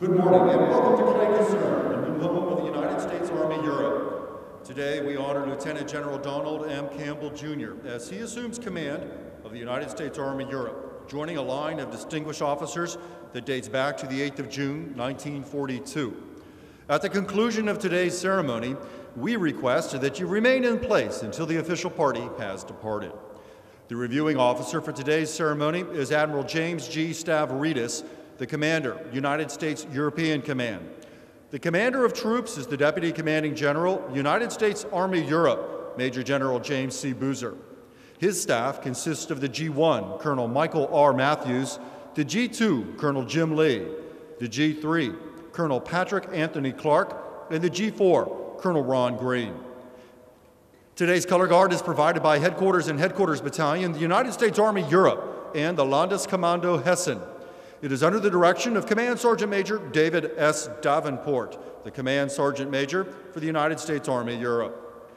Good morning and welcome to Clay Kaserne, the new home of the United States Army Europe. Today we honor Lieutenant General Donald M. Campbell Jr. as he assumes command of the United States Army Europe, joining a line of distinguished officers that dates back to the 8th of June, 1942. At the conclusion of today's ceremony, we request that you remain in place until the official party has departed. The reviewing officer for today's ceremony is Admiral James G. Stavridis, the Commander, United States European Command. The Commander of Troops is the Deputy Commanding General, United States Army Europe, Major General James C. Boozer. His staff consists of the G1, Colonel Michael R. Matthews, the G2, Colonel Jim Lee, the G3, Colonel Patrick Anthony Clark, and the G4, Colonel Ron Green. Today's color guard is provided by Headquarters and Headquarters Battalion, the United States Army Europe, and the Landeskommando Hessen. It is under the direction of Command Sergeant Major David S. Davenport, the Command Sergeant Major for the United States Army Europe.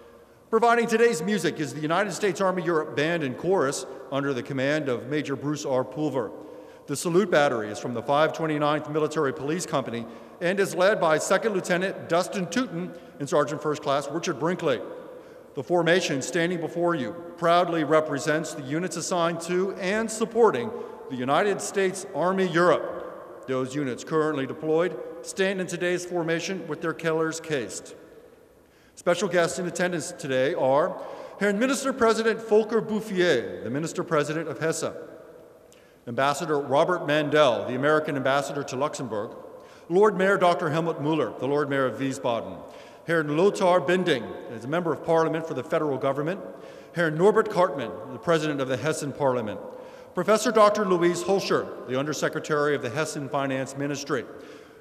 Providing today's music is the United States Army Europe Band and Chorus under the command of Major Bruce R. Pulver. The salute battery is from the 529th Military Police Company and is led by 2nd Lieutenant Dustin Tootin and Sergeant First Class Richard Brinkley. The formation standing before you proudly represents the units assigned to and supporting the United States Army Europe. Those units currently deployed stand in today's formation with their colors cased. Special guests in attendance today are Herrn Minister President Volker Bouffier, the Minister President of Hesse, Ambassador Robert Mandel, the American Ambassador to Luxembourg, Lord Mayor Dr. Helmut Muller, the Lord Mayor of Wiesbaden, Herrn Lothar Binding, as a Member of Parliament for the Federal Government, Herrn Norbert Cartman, the President of the Hessen Parliament, Professor Dr. Louise Holscher, the Undersecretary of the Hessen Finance Ministry,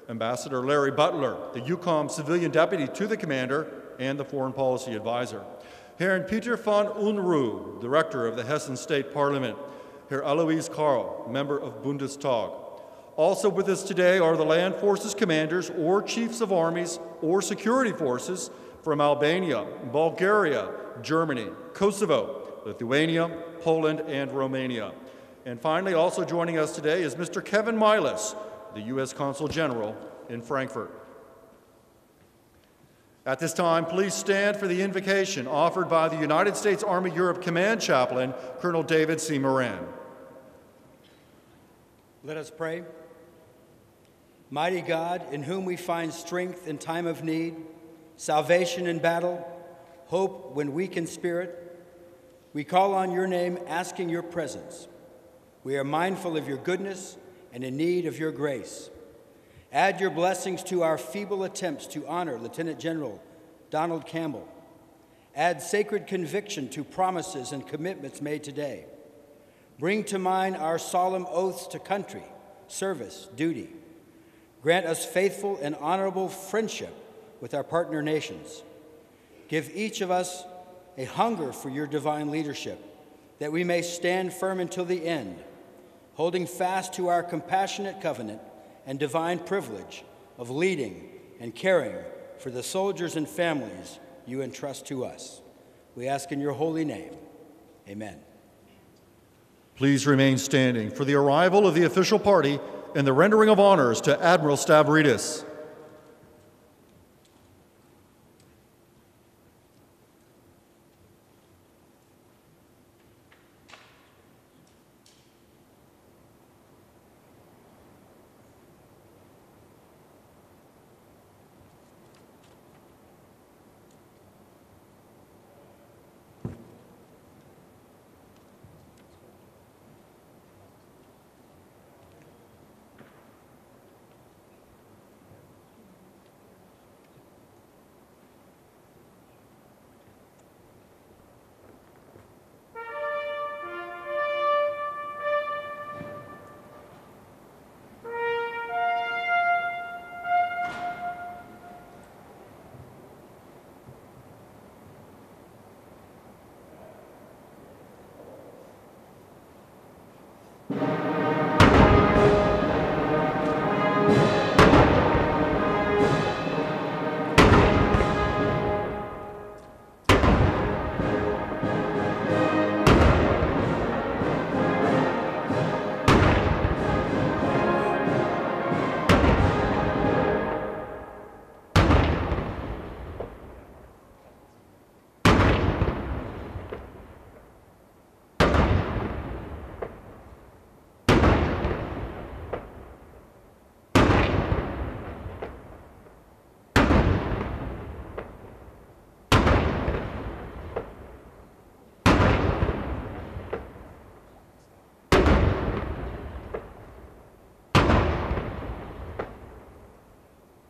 Ambassador Larry Butler, the EUCOM Civilian Deputy to the Commander and the Foreign Policy Advisor, Herrn Peter von Unruh, Director of the Hessen State Parliament, Herr Alois Karl, Member of Bundestag. Also with us today are the Land Forces Commanders or Chiefs of Armies or Security Forces from Albania, Bulgaria, Germany, Kosovo, Lithuania, Poland, and Romania. And finally, also joining us today is Mr. Kevin Milas, the U.S. Consul General in Frankfurt. At this time, please stand for the invocation offered by the United States Army Europe Command Chaplain, Colonel David C. Moran. Let us pray. Mighty God, in whom we find strength in time of need, salvation in battle, hope when weak in spirit, we call on your name, asking your presence. We are mindful of your goodness and in need of your grace. Add your blessings to our feeble attempts to honor Lieutenant General Donald Campbell. Add sacred conviction to promises and commitments made today. Bring to mind our solemn oaths to country, service, duty. Grant us faithful and honorable friendship with our partner nations. Give each of us a hunger for your divine leadership, that we may stand firm until the end, holding fast to our compassionate covenant and divine privilege of leading and caring for the soldiers and families you entrust to us. We ask in your holy name, amen. Please remain standing for the arrival of the official party and the rendering of honors to Admiral Stavridis.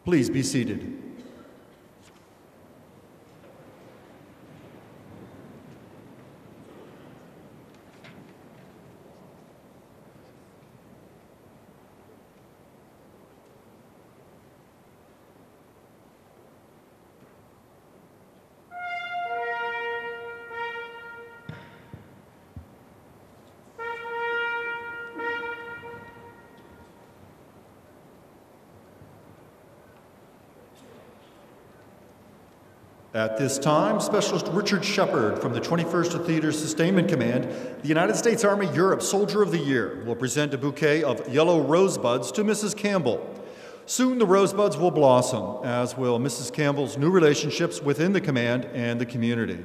Please be seated. At this time, Specialist Richard Shepard from the 21st Theater Sustainment Command, the United States Army Europe Soldier of the Year, will present a bouquet of yellow rosebuds to Mrs. Campbell. Soon the rosebuds will blossom, as will Mrs. Campbell's new relationships within the command and the community.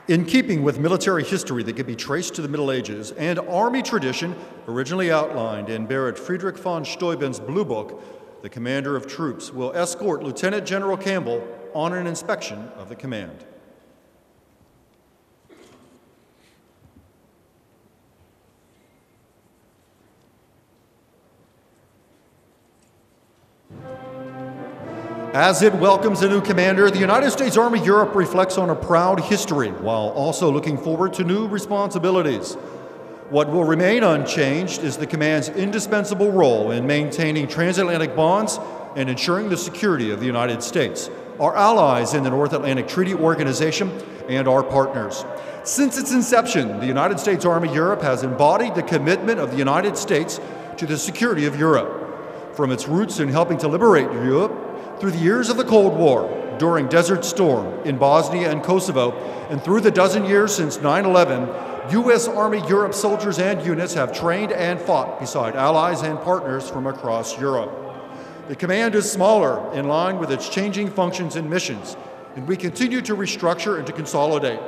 In keeping with military history that can be traced to the Middle Ages and Army tradition originally outlined in Baron Friedrich von Steuben's Blue Book, the commander of troops will escort Lieutenant General Campbell on an inspection of the command. As it welcomes a new commander, the United States Army Europe reflects on a proud history while also looking forward to new responsibilities. What will remain unchanged is the command's indispensable role in maintaining transatlantic bonds and ensuring the security of the United States, our allies in the North Atlantic Treaty Organization, and our partners. Since its inception, the United States Army Europe has embodied the commitment of the United States to the security of Europe. From its roots in helping to liberate Europe, through the years of the Cold War, during Desert Storm, in Bosnia and Kosovo, and through the dozen years since 9/11, U.S. Army Europe soldiers and units have trained and fought beside allies and partners from across Europe. The command is smaller, in line with its changing functions and missions, and we continue to restructure and to consolidate.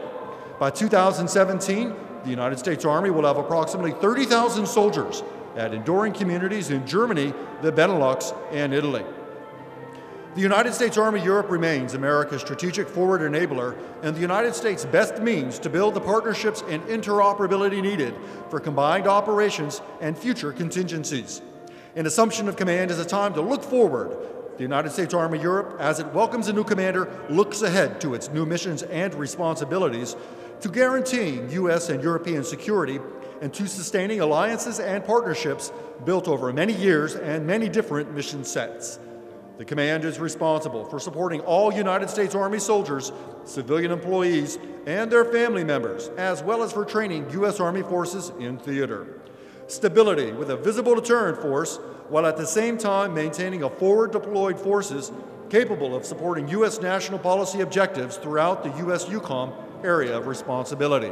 By 2017, the United States Army will have approximately 30,000 soldiers at enduring communities in Germany, the Benelux, and Italy. The United States Army Europe remains America's strategic forward enabler and the United States' best means to build the partnerships and interoperability needed for combined operations and future contingencies. An assumption of command is a time to look forward. The United States Army Europe, as it welcomes a new commander, looks ahead to its new missions and responsibilities to guaranteeing U.S. and European security and to sustaining alliances and partnerships built over many years and many different mission sets. The command is responsible for supporting all United States Army soldiers, civilian employees, and their family members, as well as for training U.S. Army forces in theater. Stability with a visible deterrent force, while at the same time maintaining a forward deployed forces capable of supporting U.S. national policy objectives throughout the U.S. EUCOM area of responsibility.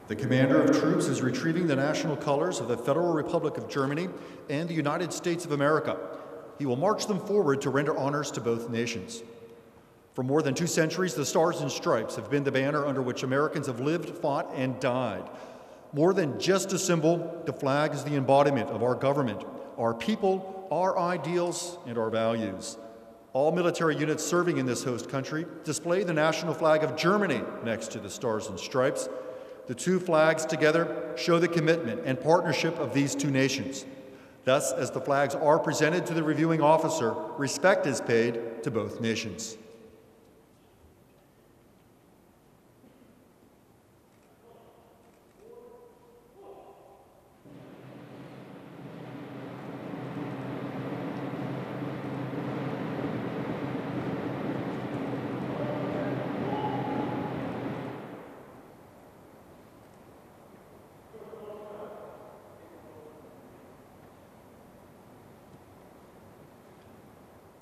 The commander of troops is retrieving the national colors of the Federal Republic of Germany and the United States of America. He will march them forward to render honors to both nations. For more than 2 centuries, the Stars and Stripes have been the banner under which Americans have lived, fought, and died. More than just a symbol, the flag is the embodiment of our government, our people, our ideals, and our values. All military units serving in this host country display the national flag of Germany next to the Stars and Stripes. The two flags together show the commitment and partnership of these two nations. Thus, as the flags are presented to the reviewing officer, respect is paid to both nations.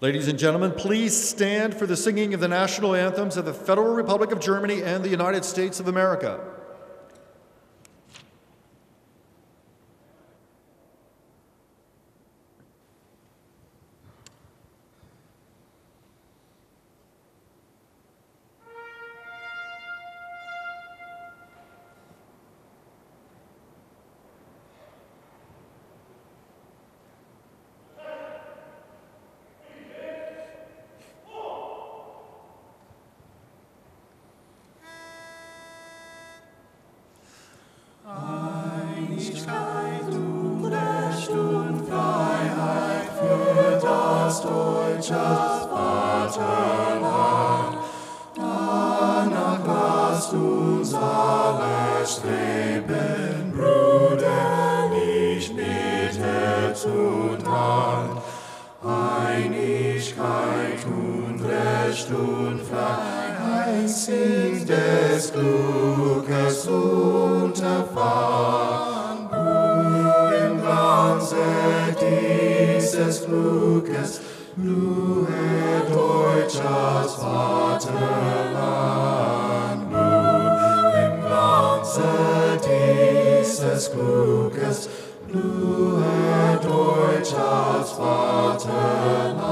Ladies and gentlemen, please stand for the singing of the national anthems of the Federal Republic of Germany and the United States of America. Einigkeit und Recht und Freiheit sind des Glückes Unterpfand. Nur im Glanze dieses Glückes blühe deutsches Vaterland. Nur im Glanze dieses Glückes blühe deutsches Vaterland.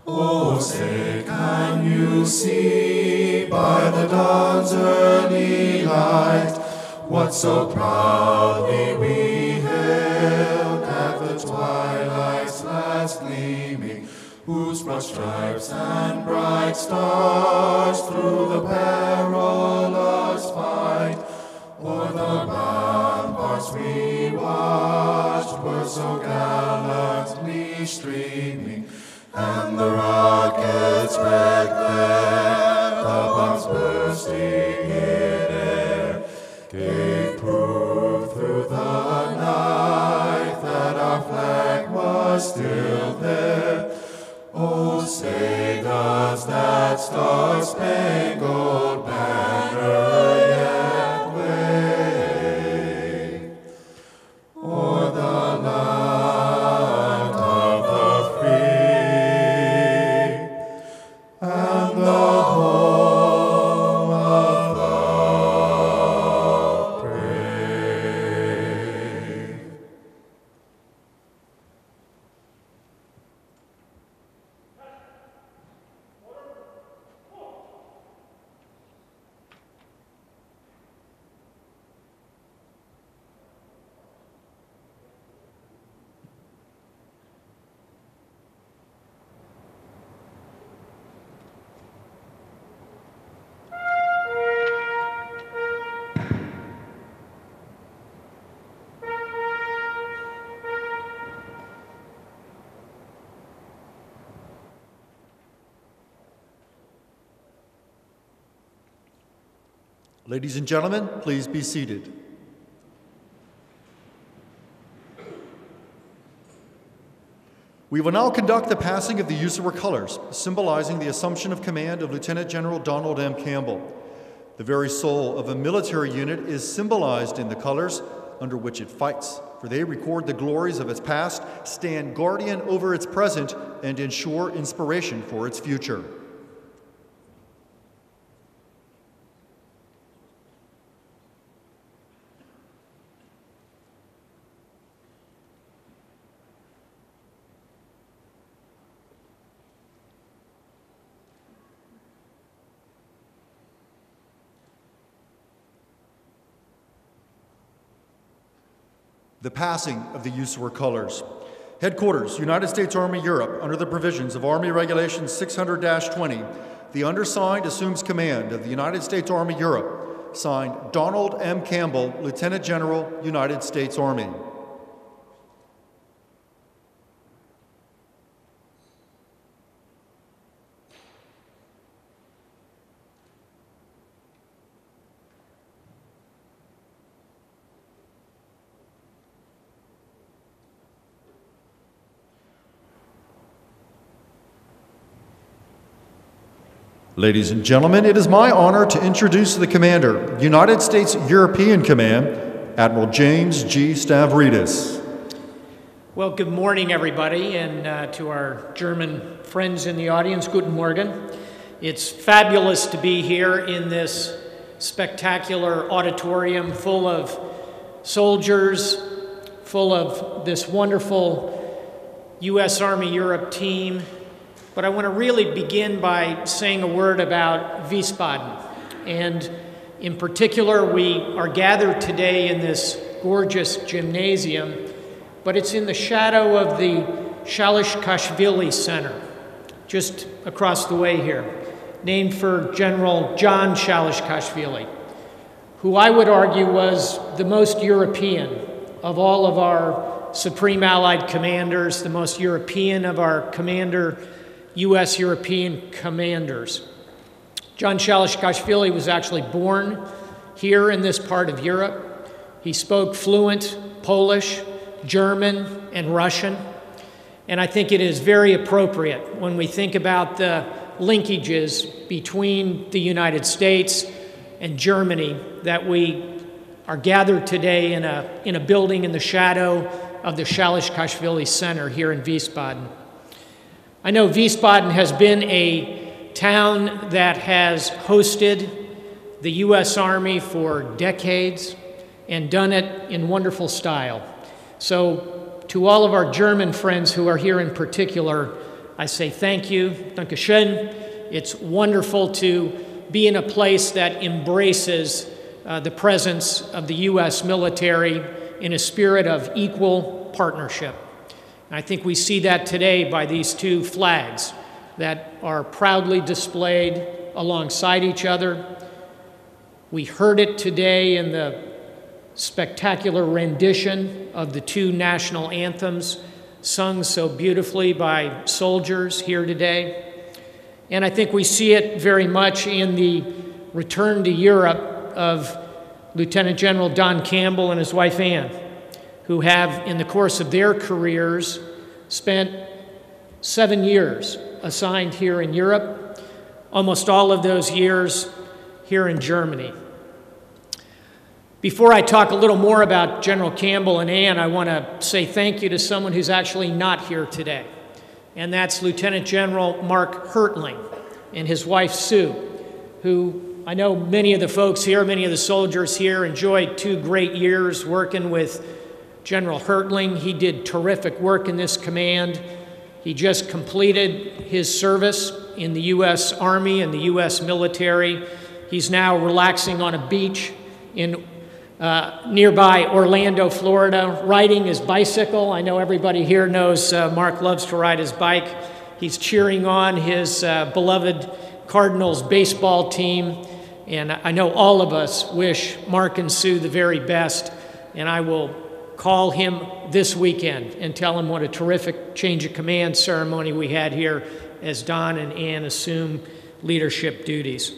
Oh, say, can you see by the dawn's early light what so proudly we hailed at the twilight's last gleaming, whose broad stripes and bright stars through the perilous fight o'er the ramparts we watched were so gallantly streaming, and the rockets red glare, the bombs bursting in air, gave proof through the night that our flag was still there. Oh, say does that star-spangled banner yet wave o'er the land of the free and the home of the brave? Ladies and gentlemen, please be seated. We will now conduct the passing of the usurer colors, symbolizing the assumption of command of Lieutenant General Donald M. Campbell. The very soul of a military unit is symbolized in the colors under which it fights, for they record the glories of its past, stand guardian over its present, and ensure inspiration for its future. The passing of the usurer colors. Headquarters, United States Army Europe, under the provisions of Army Regulations 600-20, the undersigned assumes command of the United States Army Europe. Signed, Donald M. Campbell, Lieutenant General, United States Army. Ladies and gentlemen, it is my honor to introduce the Commander, United States European Command, Admiral James G. Stavridis. Well, good morning, everybody, and to our German friends in the audience, guten Morgen. It's fabulous to be here in this spectacular auditorium full of soldiers, full of this wonderful U.S. Army Europe team. But I want to really begin by saying a word about Wiesbaden. And in particular, we are gathered today in this gorgeous gymnasium, but it's in the shadow of the Szaliszkashvili Center, just across the way here, named for General John Szaliszkashvili, who I would argue was the most European of all of our Supreme Allied commanders, the most European of our U.S. European commanders. John Szaliszkashvili was actually born here in this part of Europe. He spoke fluent Polish, German, and Russian. And I think it is very appropriate when we think about the linkages between the United States and Germany that we are gathered today in a building in the shadow of the Szaliszkashvili Center here in Wiesbaden. I know Wiesbaden has been a town that has hosted the U.S. Army for decades and done it in wonderful style. So to all of our German friends who are here in particular, I say thank you, danke schön. It's wonderful to be in a place that embraces the presence of the U.S. military in a spirit of equal partnership. And I think we see that today by these two flags that are proudly displayed alongside each other. We heard it today in the spectacular rendition of the two national anthems sung so beautifully by soldiers here today. And I think we see it very much in the return to Europe of Lieutenant General Don Campbell and his wife Anne, who have, in the course of their careers, spent 7 years assigned here in Europe, almost all of those years here in Germany. Before I talk a little more about General Campbell and Anne, I want to say thank you to someone who's actually not here today, and that's Lieutenant General Mark Hertling and his wife Sue, who I know many of the folks here, many of the soldiers here enjoyed 2 great years working with General Hertling. He did terrific work in this command. He just completed his service in the U.S. Army and the U.S. military. He's now relaxing on a beach in nearby Orlando, Florida, riding his bicycle. I know everybody here knows Mark loves to ride his bike. He's cheering on his beloved Cardinals baseball team. And I know all of us wish Mark and Sue the very best. And I will call him this weekend and tell him what a terrific change of command ceremony we had here as Don and Ann assume leadership duties.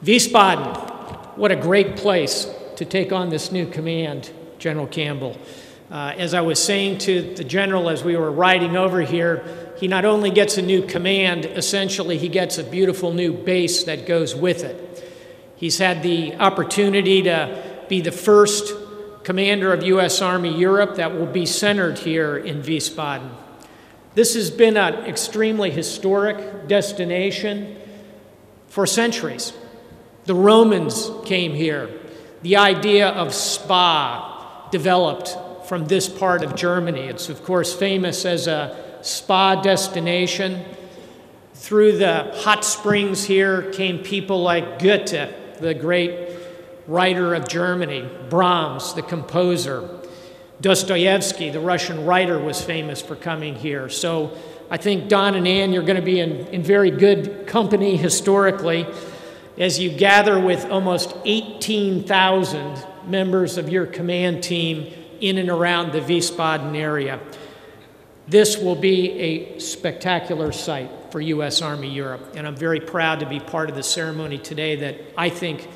Wiesbaden, what a great place to take on this new command, General Campbell. As I was saying to the general as we were riding over here, he not only gets a new command, essentially he gets a beautiful new base that goes with it. He's had the opportunity to be the first commander of U.S. Army Europe that will be centered here in Wiesbaden. This has been an extremely historic destination for centuries. The Romans came here. The idea of spa developed from this part of Germany. It's, of course, famous as a spa destination. Through the hot springs here came people like Goethe, the great writer of Germany, Brahms, the composer. Dostoevsky, the Russian writer, was famous for coming here. So I think Don and Ann, you're going to be in very good company historically as you gather with almost 18,000 members of your command team in and around the Wiesbaden area. This will be a spectacular sight for U.S. Army Europe, and I'm very proud to be part of the ceremony today that I think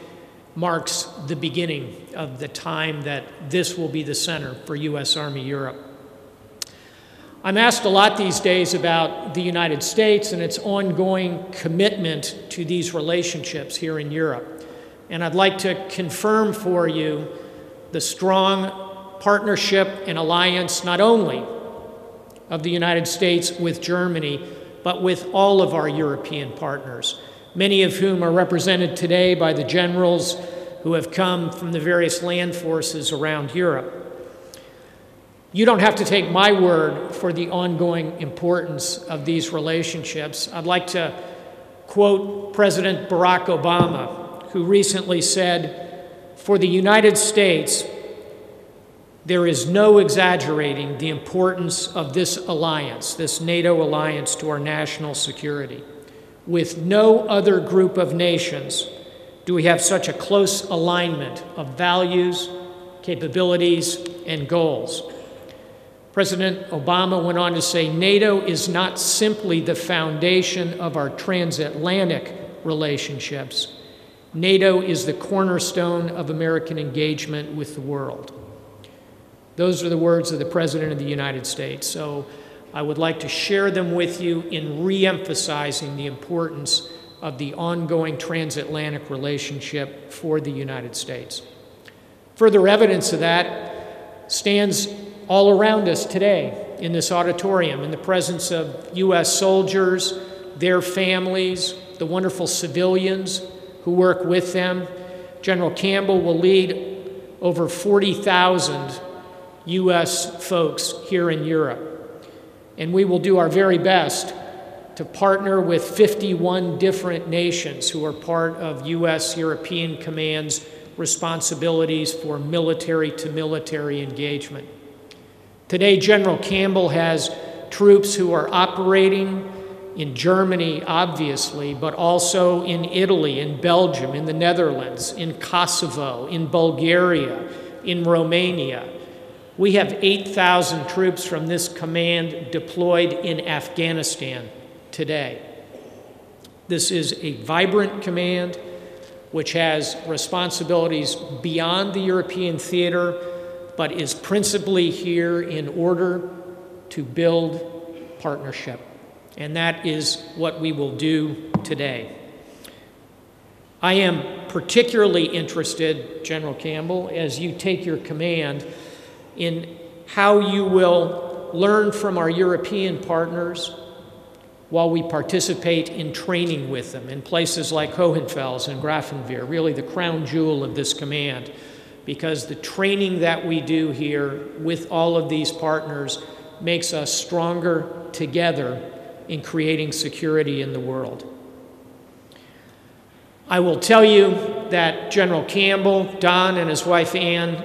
marks the beginning of the time that this will be the center for U.S. Army Europe. I'm asked a lot these days about the United States and its ongoing commitment to these relationships here in Europe. And I'd like to confirm for you the strong partnership and alliance not only of the United States with Germany, but with all of our European partners, many of whom are represented today by the generals who have come from the various land forces around Europe. You don't have to take my word for the ongoing importance of these relationships. I'd like to quote President Barack Obama, who recently said, "For the United States, there is no exaggerating the importance of this alliance, this NATO alliance, to our national security. With no other group of nations do we have such a close alignment of values, capabilities, and goals." President Obama went on to say, "NATO is not simply the foundation of our transatlantic relationships. NATO is the cornerstone of American engagement with the world." Those are the words of the President of the United States. So I would like to share them with you in re-emphasizing the importance of the ongoing transatlantic relationship for the United States. Further evidence of that stands all around us today in this auditorium, in the presence of U.S. soldiers, their families, the wonderful civilians who work with them. General Campbell will lead over 40,000 U.S. folks here in Europe, and we will do our very best to partner with 51 different nations who are part of U.S. European Command's responsibilities for military-to-military engagement. Today, General Campbell has troops who are operating in Germany, obviously, but also in Italy, in Belgium, in the Netherlands, in Kosovo, in Bulgaria, in Romania. We have 8,000 troops from this command deployed in Afghanistan today. This is a vibrant command which has responsibilities beyond the European theater, but is principally here in order to build partnership. And that is what we will do today. I am particularly interested, General Campbell, as you take your command, in how you will learn from our European partners while we participate in training with them in places like Hohenfels and Grafenwehr, really the crown jewel of this command, because the training that we do here with all of these partners makes us stronger together in creating security in the world. I will tell you that General Campbell, Don, and his wife Ann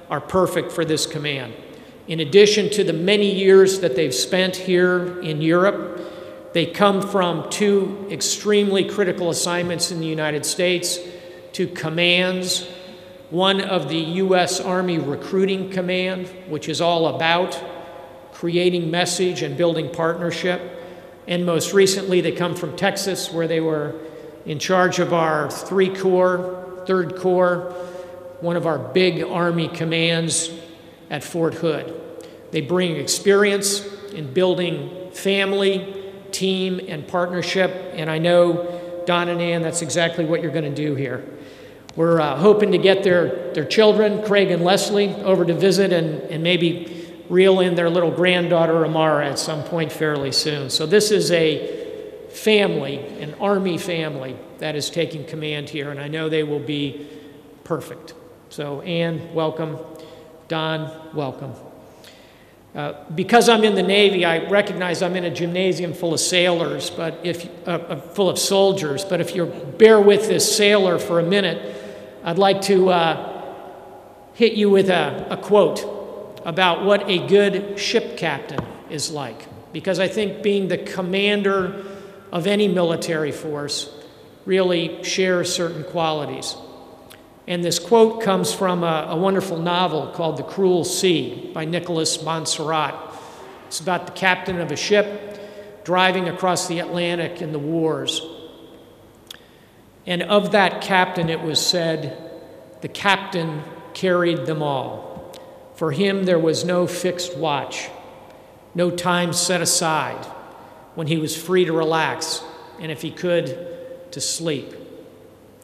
are perfect for this command. In addition to the many years that they've spent here in Europe, they come from two extremely critical assignments in the United States, two commands, one of the U.S. Army Recruiting Command, which is all about creating message and building partnership. And most recently, they come from Texas, where they were in charge of our 3 Corps, 3rd Corps, one of our big Army commands at Fort Hood. They bring experience in building family, team, and partnership, and I know, Don and Ann, that's exactly what you're going to do here. We're hoping to get their children, Craig and Leslie, over to visit and maybe reel in their little granddaughter, Amara, at some point fairly soon. So this is a family, an Army family, that is taking command here, and I know they will be perfect. So Ann, welcome. Don, welcome. Because I'm in the Navy, I recognize I'm in a gymnasium full of sailors, but full of soldiers. But if you bear with this sailor for a minute, I'd like to hit you with a quote about what a good ship captain is like. Because I think being the commander of any military force really shares certain qualities. And this quote comes from a wonderful novel called The Cruel Sea by Nicholas Montserrat. It's about the captain of a ship driving across the Atlantic in the wars. And of that captain, it was said, the captain carried them all. For him, there was no fixed watch. no time set aside when he was free to relax, and if he could, to sleep.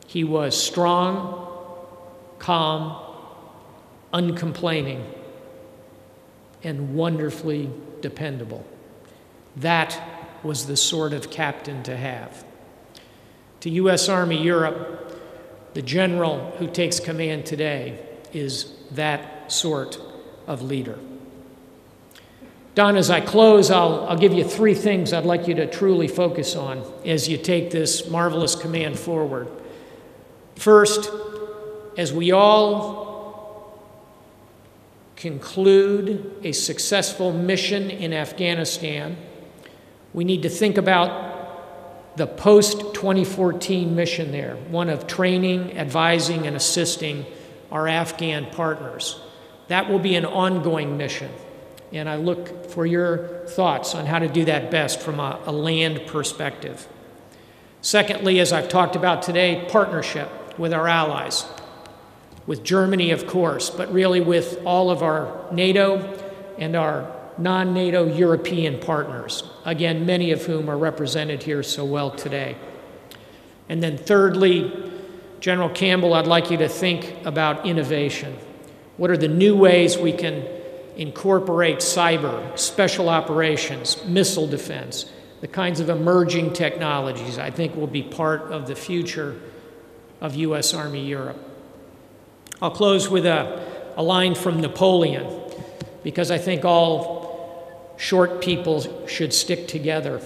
He was strong, calm, uncomplaining, and wonderfully dependable. That was the sort of captain to have. To U.S. Army Europe, the general who takes command today is that sort of leader. Don, as I close, I'll give you 3 things I'd like you to truly focus on as you take this marvelous command forward. First, as we all conclude a successful mission in Afghanistan, we need to think about the post-2014 mission there, one of training, advising, and assisting our Afghan partners. That will be an ongoing mission, and I look for your thoughts on how to do that best from a land perspective. Secondly, as I've talked about today, partnership with our allies, with Germany, of course, but really with all of our NATO and our non-NATO European partners, again, many of whom are represented here so well today. And then thirdly, General Campbell, I'd like you to think about innovation. What are the new ways we can incorporate cyber, special operations, missile defense, the kinds of emerging technologies I think will be part of the future of U.S. Army Europe. I'll close with a line from Napoleon, because I think all short people should stick together.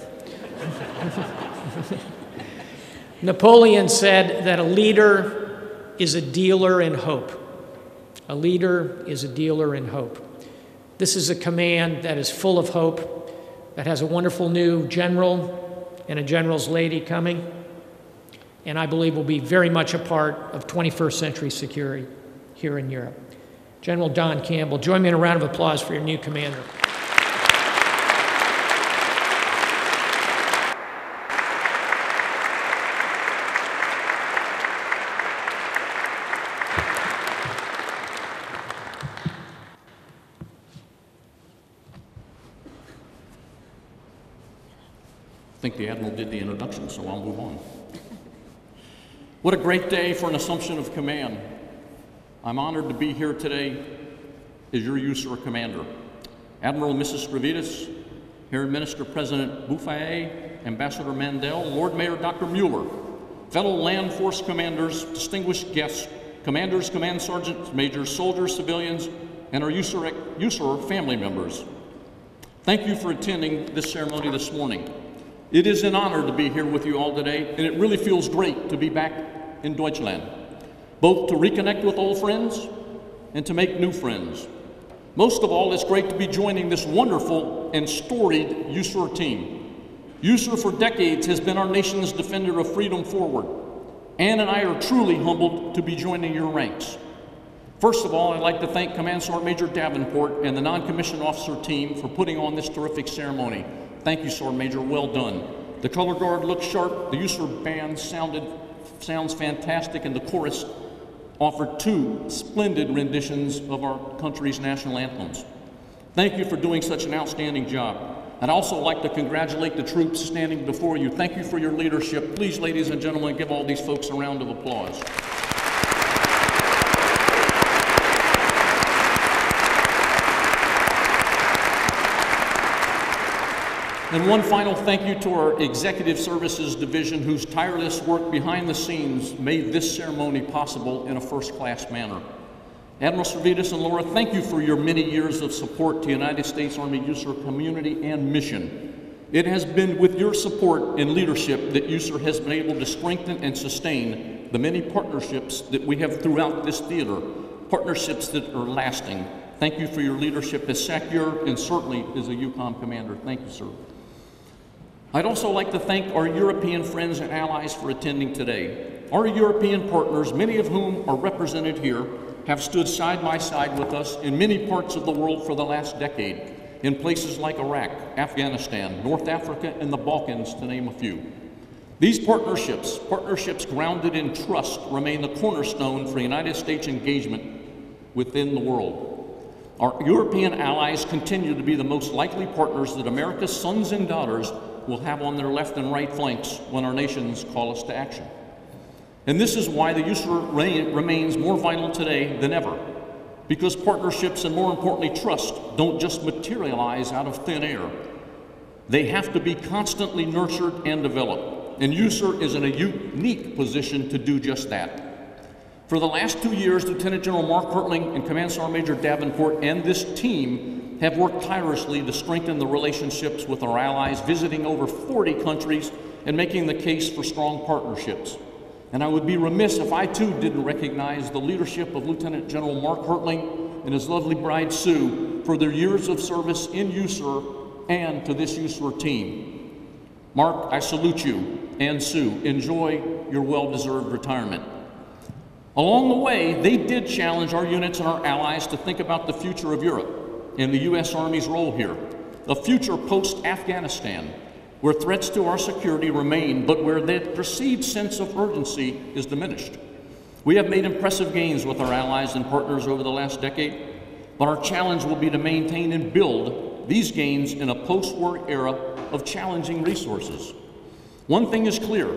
Napoleon said that a leader is a dealer in hope. A leader is a dealer in hope. This is a command that is full of hope, that has a wonderful new general and a general's lady coming, and I believe will be very much a part of 21st century security here in Europe. General Don Campbell, join me in a round of applause for your new commander. I think the Admiral did the introduction, so I'll move on. What a great day for an assumption of command. I'm honored to be here today as your USAR commander. Admiral Mrs. Stavridis, Herr Minister President Bouffier, Ambassador Mandel, Lord Mayor Dr. Mueller, fellow Land Force commanders, distinguished guests, commanders, command sergeants, majors, soldiers, civilians, and our USAR family members. Thank you for attending this ceremony this morning. It is an honor to be here with you all today, and it really feels great to be back in Deutschland, both to reconnect with old friends and to make new friends. Most of all, it's great to be joining this wonderful and storied USAR team. USAR for decades has been our nation's defender of freedom forward. Ann and I are truly humbled to be joining your ranks. First of all, I'd like to thank Command Sergeant Major Davenport and the non-commissioned officer team for putting on this terrific ceremony. Thank you, Sergeant Major, well done. The color guard looks sharp, the USAR band sounds fantastic, and the chorus offered 2 splendid renditions of our country's national anthems. Thank you for doing such an outstanding job. I'd also like to congratulate the troops standing before you. Thank you for your leadership. Please, ladies and gentlemen, give all these folks a round of applause. And one final thank you to our Executive Services Division, whose tireless work behind the scenes made this ceremony possible in a first-class manner. Admiral Stavridis and Laura, thank you for your many years of support to United States Army USAR community and mission. It has been with your support and leadership that USAR has been able to strengthen and sustain the many partnerships that we have throughout this theater, partnerships that are lasting. Thank you for your leadership as SACEUR and certainly as a EUCOM commander. Thank you, sir. I'd also like to thank our European friends and allies for attending today. Our European partners, many of whom are represented here, have stood side by side with us in many parts of the world for the last decade, in places like Iraq, Afghanistan, North Africa, and the Balkans, to name a few. These partnerships grounded in trust, remain the cornerstone for United States engagement within the world. Our European allies continue to be the most likely partners that America's sons and daughters will have on their left and right flanks when our nations call us to action. And this is why the USAR remains more vital today than ever, because partnerships and, more importantly, trust don't just materialize out of thin air. They have to be constantly nurtured and developed, and USAR is in a unique position to do just that. For the last 2 years, Lieutenant General Mark Hertling and Command Sergeant Major Davenport and this team have worked tirelessly to strengthen the relationships with our allies, visiting over 40 countries and making the case for strong partnerships. And I would be remiss if I too didn't recognize the leadership of Lieutenant General Mark Hertling and his lovely bride Sue for their years of service in USAR and to this USAR team. Mark, I salute you, and Sue, enjoy your well-deserved retirement. Along the way, they did challenge our units and our allies to think about the future of Europe and the U.S. Army's role here, a future post-Afghanistan, where threats to our security remain, but where the perceived sense of urgency is diminished. We have made impressive gains with our allies and partners over the last decade, but our challenge will be to maintain and build these gains in a post-war era of challenging resources. One thing is clear,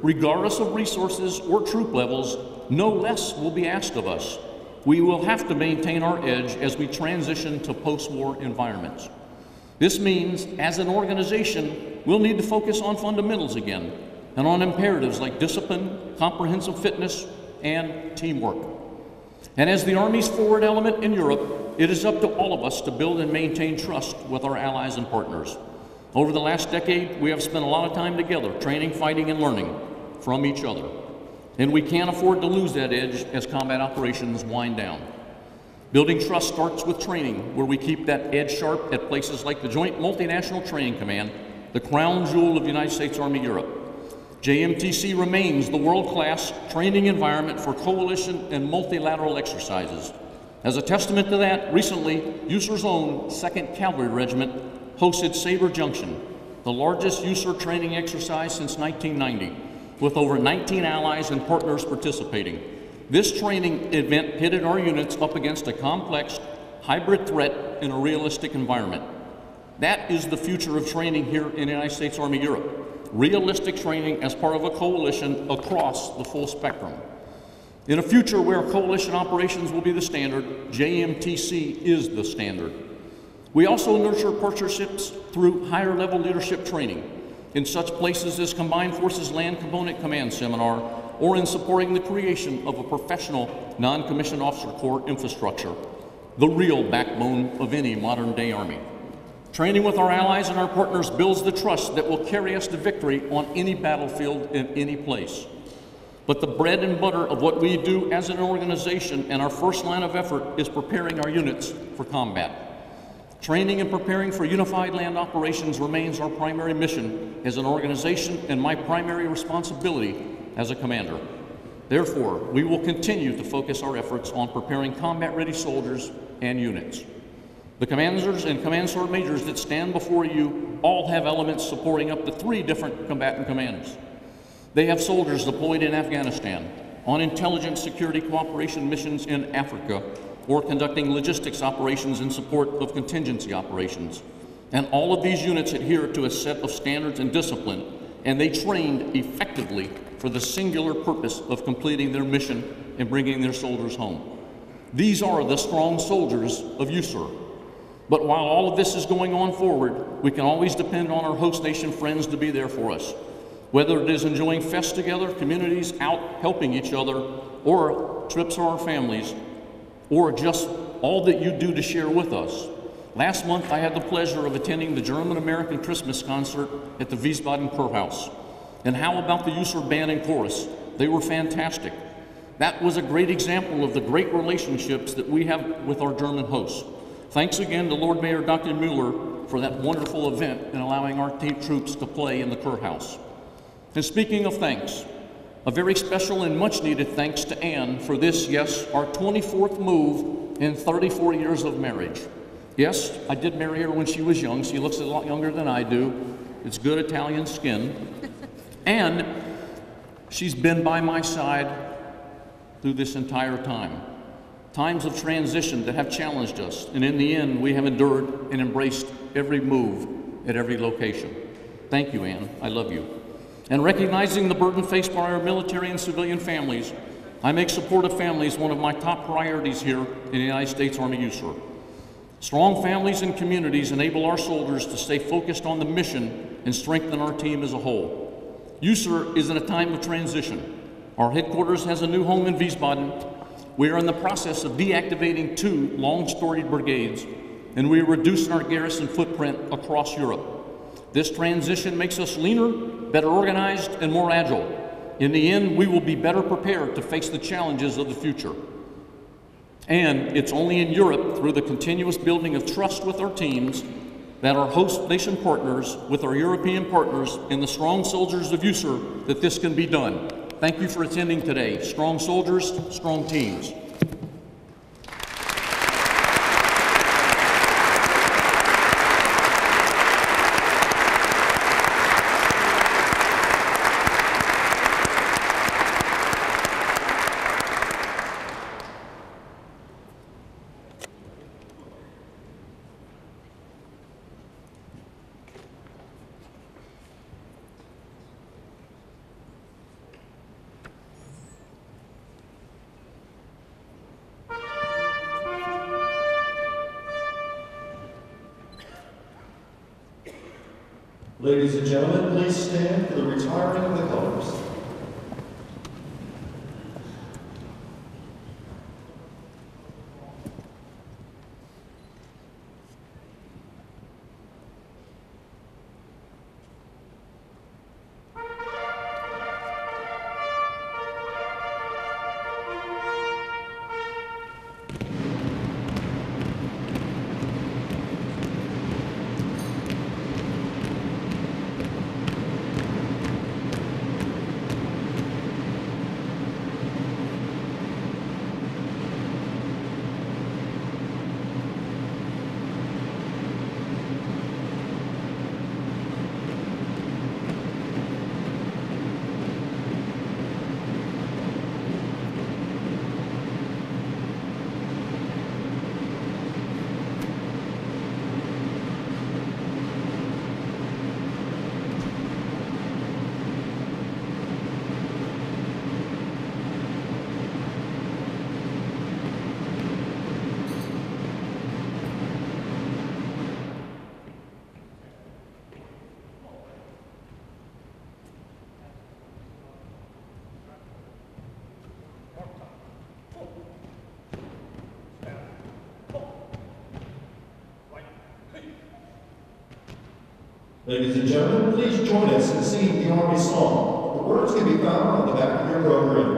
regardless of resources or troop levels, no less will be asked of us. We will have to maintain our edge as we transition to post-war environments. This means, as an organization, we'll need to focus on fundamentals again and on imperatives like discipline, comprehensive fitness, and teamwork. And as the Army's forward element in Europe, it is up to all of us to build and maintain trust with our allies and partners. Over the last decade, we have spent a lot of time together, training, fighting, and learning from each other. And we can't afford to lose that edge as combat operations wind down. Building trust starts with training, where we keep that edge sharp at places like the Joint Multinational Training Command, the crown jewel of the United States Army Europe. JMTC remains the world-class training environment for coalition and multilateral exercises. As a testament to that, recently, USAR's own 2nd Cavalry Regiment hosted Sabre Junction, the largest USAR training exercise since 1990, with over 19 allies and partners participating. This training event pitted our units up against a complex, hybrid threat in a realistic environment. That is the future of training here in the United States Army Europe. Realistic training as part of a coalition across the full spectrum. In a future where coalition operations will be the standard, JMTC is the standard. We also nurture partnerships through higher level leadership training in such places as Combined Forces Land Component Command Seminar, or in supporting the creation of a professional non-commissioned officer corps infrastructure, the real backbone of any modern-day Army. Training with our allies and our partners builds the trust that will carry us to victory on any battlefield in any place. But the bread and butter of what we do as an organization and our first line of effort is preparing our units for combat. Training and preparing for unified land operations remains our primary mission as an organization and my primary responsibility as a commander. Therefore, we will continue to focus our efforts on preparing combat-ready soldiers and units. The commanders and command sergeant majors that stand before you all have elements supporting up to 3 different combatant commands. They have soldiers deployed in Afghanistan, on intelligence security cooperation missions in Africa, or conducting logistics operations in support of contingency operations. And all of these units adhere to a set of standards and discipline, and they trained effectively for the singular purpose of completing their mission and bringing their soldiers home. These are the strong soldiers of USAR. But while all of this is going on forward, we can always depend on our host nation friends to be there for us. Whether it is enjoying fests together, communities out helping each other, or trips for our families, or just all that you do to share with us. Last month, I had the pleasure of attending the German-American Christmas concert at the Wiesbaden Kurhaus. And how about the USAR band and chorus? They were fantastic. That was a great example of the great relationships that we have with our German hosts. Thanks again to Lord Mayor Dr. Mueller for that wonderful event and allowing our troops to play in the Kurhaus. And speaking of thanks, a very special and much needed thanks to Anne for this, yes, our 24th move in 34 years of marriage. Yes, I did marry her when she was young. She looks a lot younger than I do. It's good Italian skin. And she's been by my side through this entire time. times of transition that have challenged us, and in the end, we have endured and embraced every move at every location. Thank you, Anne. I love you. And recognizing the burden faced by our military and civilian families, I make support of families one of my top priorities here in the United States Army USAR. Strong families and communities enable our soldiers to stay focused on the mission and strengthen our team as a whole. USAR is in a time of transition. Our headquarters has a new home in Wiesbaden. We are in the process of deactivating 2 long-storied brigades, and we are reducing our garrison footprint across Europe. This transition makes us leaner, better organized, and more agile. In the end, we will be better prepared to face the challenges of the future. And it's only in Europe, through the continuous building of trust with our teams, that our host nation partners, with our European partners, and the strong soldiers of USAR, that this can be done. Thank you for attending today. Strong soldiers, strong teams. Ladies and gentlemen, please stand for the retiring of the colors. Ladies and gentlemen, please join us in singing the Army song. The words can be found on the back of your program.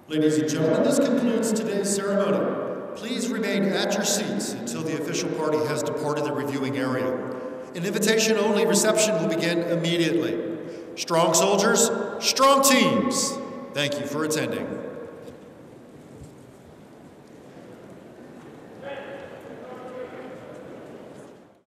Ladies and gentlemen, this concludes today's ceremony. Please remain at your seats until the official party has departed the reviewing area. An invitation-only reception will begin immediately. Strong soldiers, strong teams. Thank you for attending.